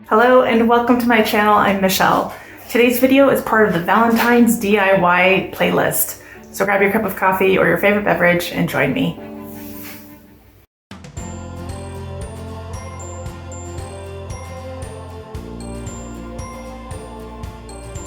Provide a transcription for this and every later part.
Hello and welcome to my channel. I'm Michelle. Today's video is part of the Valentine's DIY playlist. So grab your cup of coffee or your favorite beverage and join me.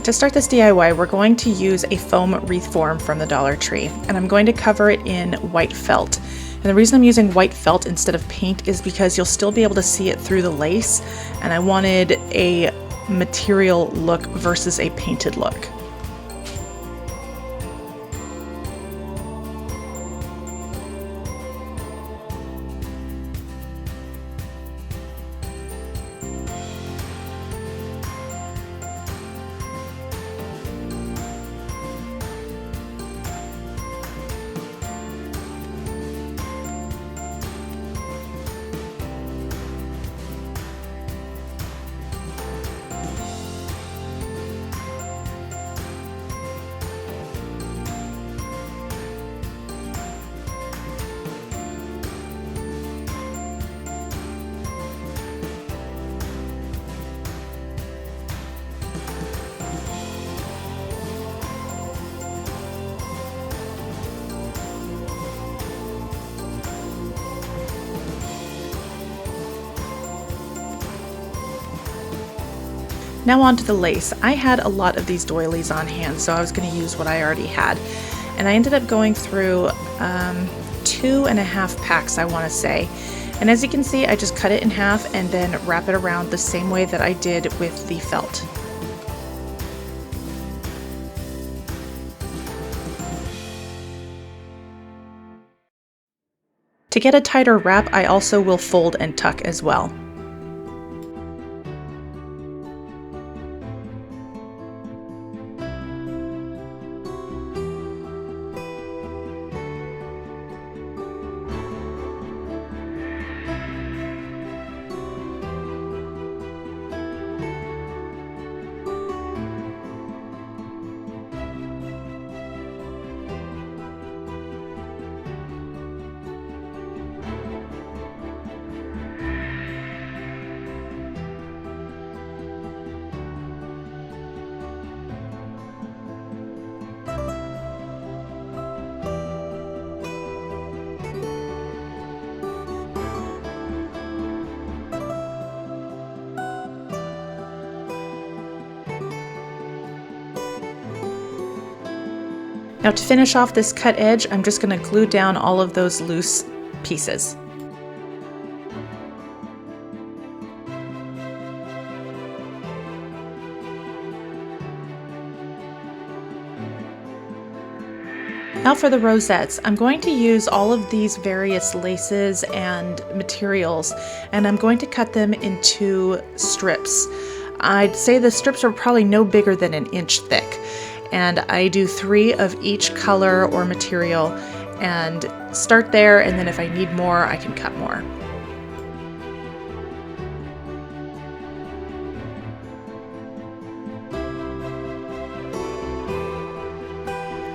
To start this DIY, we're going to use a foam wreath form from the Dollar Tree, and I'm going to cover it in white felt. And the reason I'm using white felt instead of paint is because you'll still be able to see it through the lace, and I wanted a material look versus a painted look. Now on to the lace. I had a lot of these doilies on hand, so I was going to use what I already had. And I ended up going through 2.5 packs, I want to say. And as you can see, I just cut it in half and then wrap it around the same way that I did with the felt. To get a tighter wrap, I also will fold and tuck as well. Now to finish off this cut edge, I'm just going to glue down all of those loose pieces. Now for the rosettes, I'm going to use all of these various laces and materials, and I'm going to cut them into strips. I'd say the strips are probably no bigger than 1 inch thick. And I do 3 of each color or material and start there, and then if I need more, I can cut more.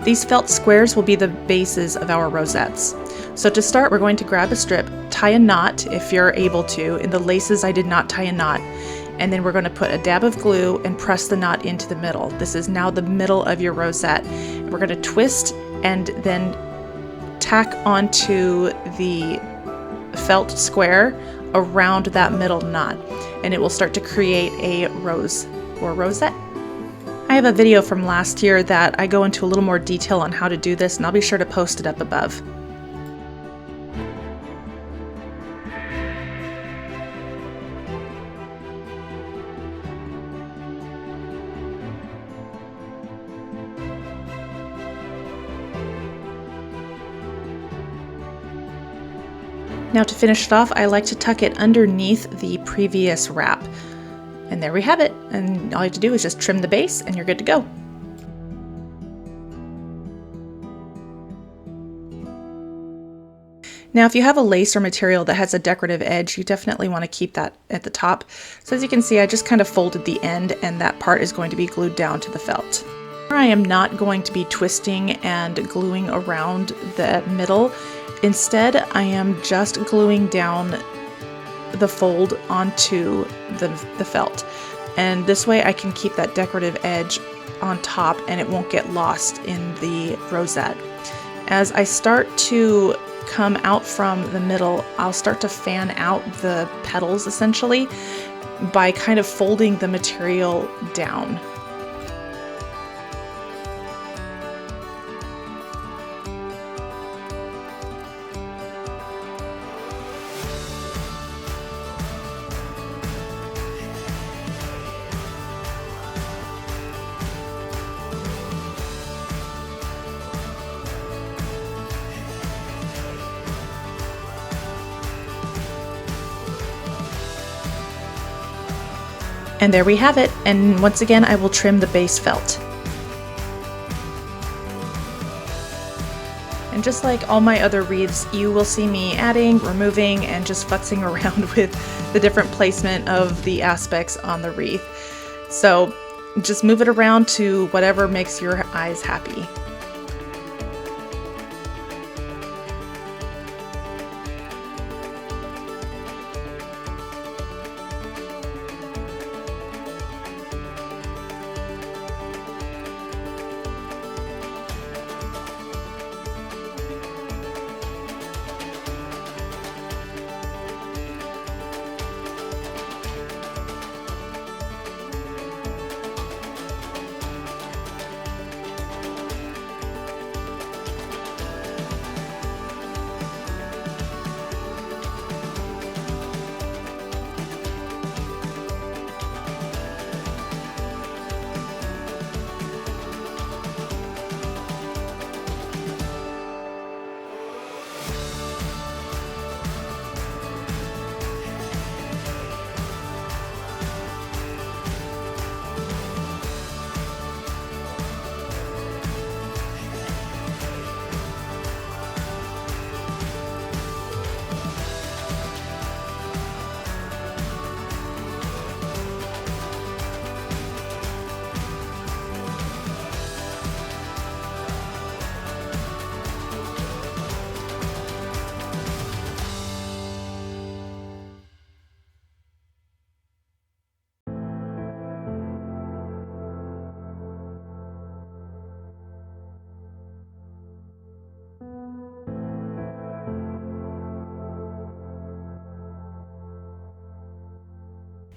These felt squares will be the bases of our rosettes. So to start, we're going to grab a strip, tie a knot if you're able to. In the laces, I did not tie a knot. And then we're going to put a dab of glue and press the knot into the middle. This is now the middle of your rosette. We're going to twist and then tack onto the felt square around that middle knot, and it will start to create a rose or rosette. I have a video from last year that I go into a little more detail on how to do this, and I'll be sure to post it up above. Now to finish it off, I like to tuck it underneath the previous wrap. And there we have it. And all you have to do is just trim the base and you're good to go. Now if you have a lace or material that has a decorative edge, you definitely want to keep that at the top. So as you can see, I just kind of folded the end, and that part is going to be glued down to the felt. I am not going to be twisting and gluing around the middle. Instead, I am just gluing down the fold onto the felt. And this way I can keep that decorative edge on top and it won't get lost in the rosette. As I start to come out from the middle, I'll start to fan out the petals essentially by kind of folding the material down. And there we have it, and once again I will trim the base felt. And just like all my other wreaths, you will see me adding, removing, and just futzing around with the different placement of the aspects on the wreath. So just move it around to whatever makes your eyes happy.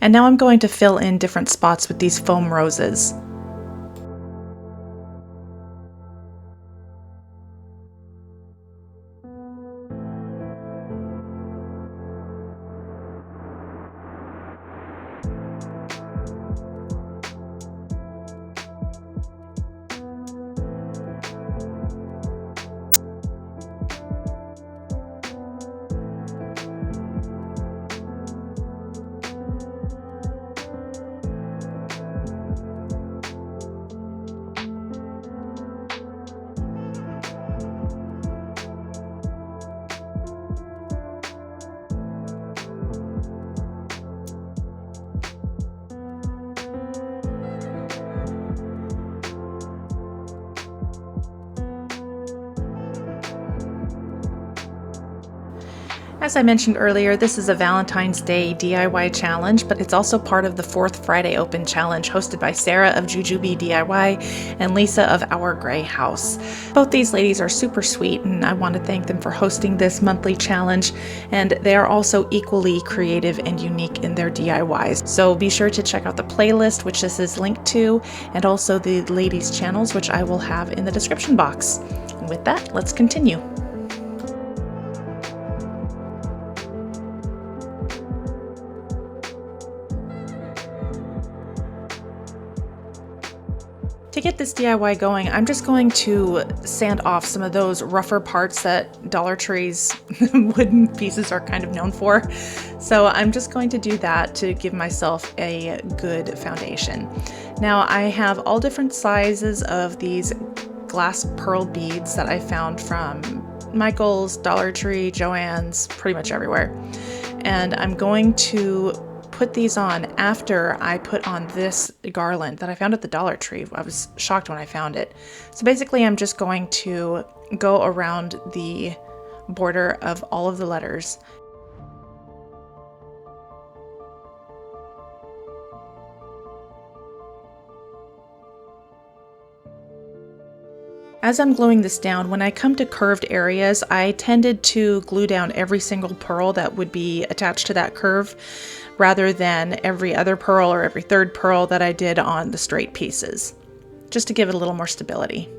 And now I'm going to fill in different spots with these foam roses. As I mentioned earlier, this is a Valentine's Day DIY challenge, but it's also part of the 4th Friday Open Challenge hosted by Sarah of Jujubee DIY and Lisa of Our Gray House. Both these ladies are super sweet, and I want to thank them for hosting this monthly challenge, and they are also equally creative and unique in their DIYs. So be sure to check out the playlist, which this is linked to, and also the ladies' channels, which I will have in the description box. And with that, let's continue. To get this DIY going, I'm just going to sand off some of those rougher parts that Dollar Tree's wooden pieces are kind of known for. So I'm just going to do that to give myself a good foundation. Now I have all different sizes of these glass pearl beads that I found from Michael's, Dollar Tree, Joann's, pretty much everywhere. And I'm going to put these on after I put on this garland that I found at the Dollar Tree. I was shocked when I found it. So basically I'm just going to go around the border of all of the letters. As I'm gluing this down, when I come to curved areas, I tended to glue down every single pearl that would be attached to that curve, rather than every other pearl or every third pearl that I did on the straight pieces, just to give it a little more stability.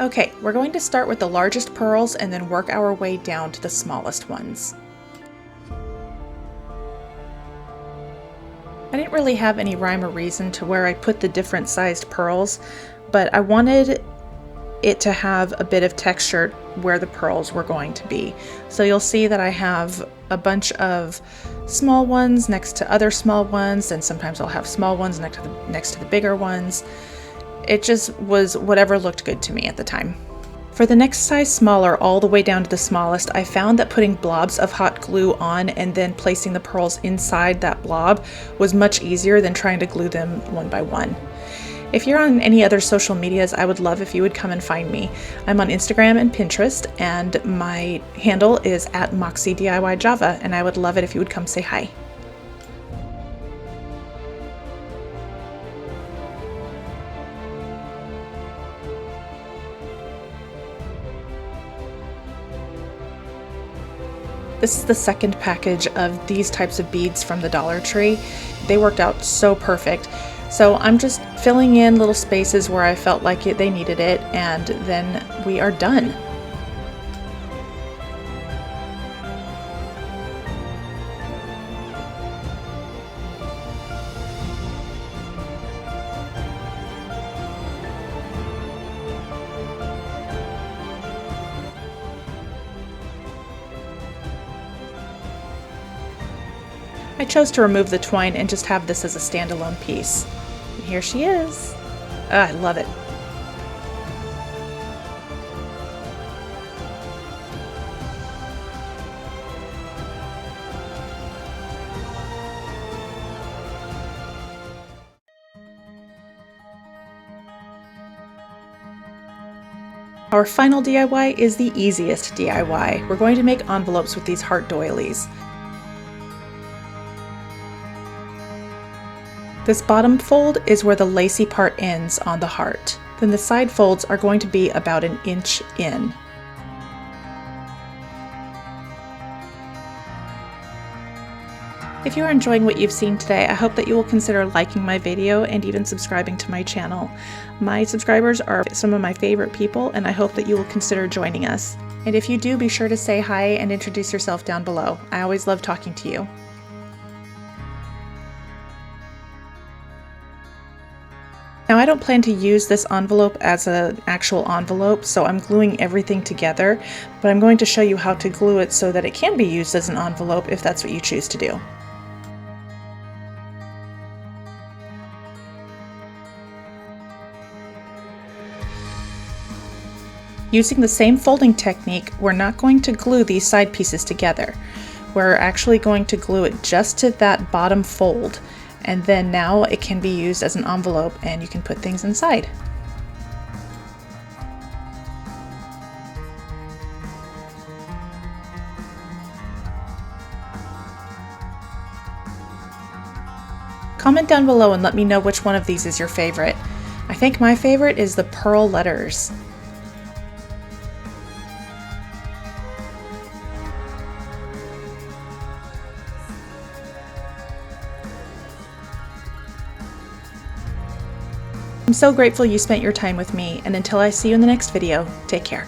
Okay, we're going to start with the largest pearls and then work our way down to the smallest ones. I didn't really have any rhyme or reason to where I put the different sized pearls, but I wanted it to have a bit of texture where the pearls were going to be. So you'll see that I have a bunch of small ones next to other small ones, and sometimes I'll have small ones next to the bigger ones. It just was whatever looked good to me at the time. For the next size smaller, all the way down to the smallest, I found that putting blobs of hot glue on and then placing the pearls inside that blob was much easier than trying to glue them one by one. If you're on any other social medias, I would love if you would come and find me. I'm on Instagram and Pinterest, and my handle is @MoxieDIYJava, and I would love it if you would come say hi. This is the second package of these types of beads from the Dollar Tree. They worked out so perfect. So I'm just filling in little spaces where I felt like they needed it, and then we are done. I chose to remove the twine and just have this as a standalone piece. And here she is. Oh, I love it. Our final DIY is the easiest DIY. We're going to make envelopes with these heart doilies. This bottom fold is where the lacy part ends on the heart. Then the side folds are going to be about 1 inch in. If you are enjoying what you've seen today, I hope that you will consider liking my video and even subscribing to my channel. My subscribers are some of my favorite people, and I hope that you will consider joining us. And if you do, be sure to say hi and introduce yourself down below. I always love talking to you. Now, I don't plan to use this envelope as an actual envelope, so I'm gluing everything together, but I'm going to show you how to glue it so that it can be used as an envelope if that's what you choose to do. Using the same folding technique, we're not going to glue these side pieces together. We're actually going to glue it just to that bottom fold. And then now it can be used as an envelope and you can put things inside. Comment down below and let me know which one of these is your favorite. I think my favorite is the pearl letters. I'm so grateful you spent your time with me, and until I see you in the next video, take care.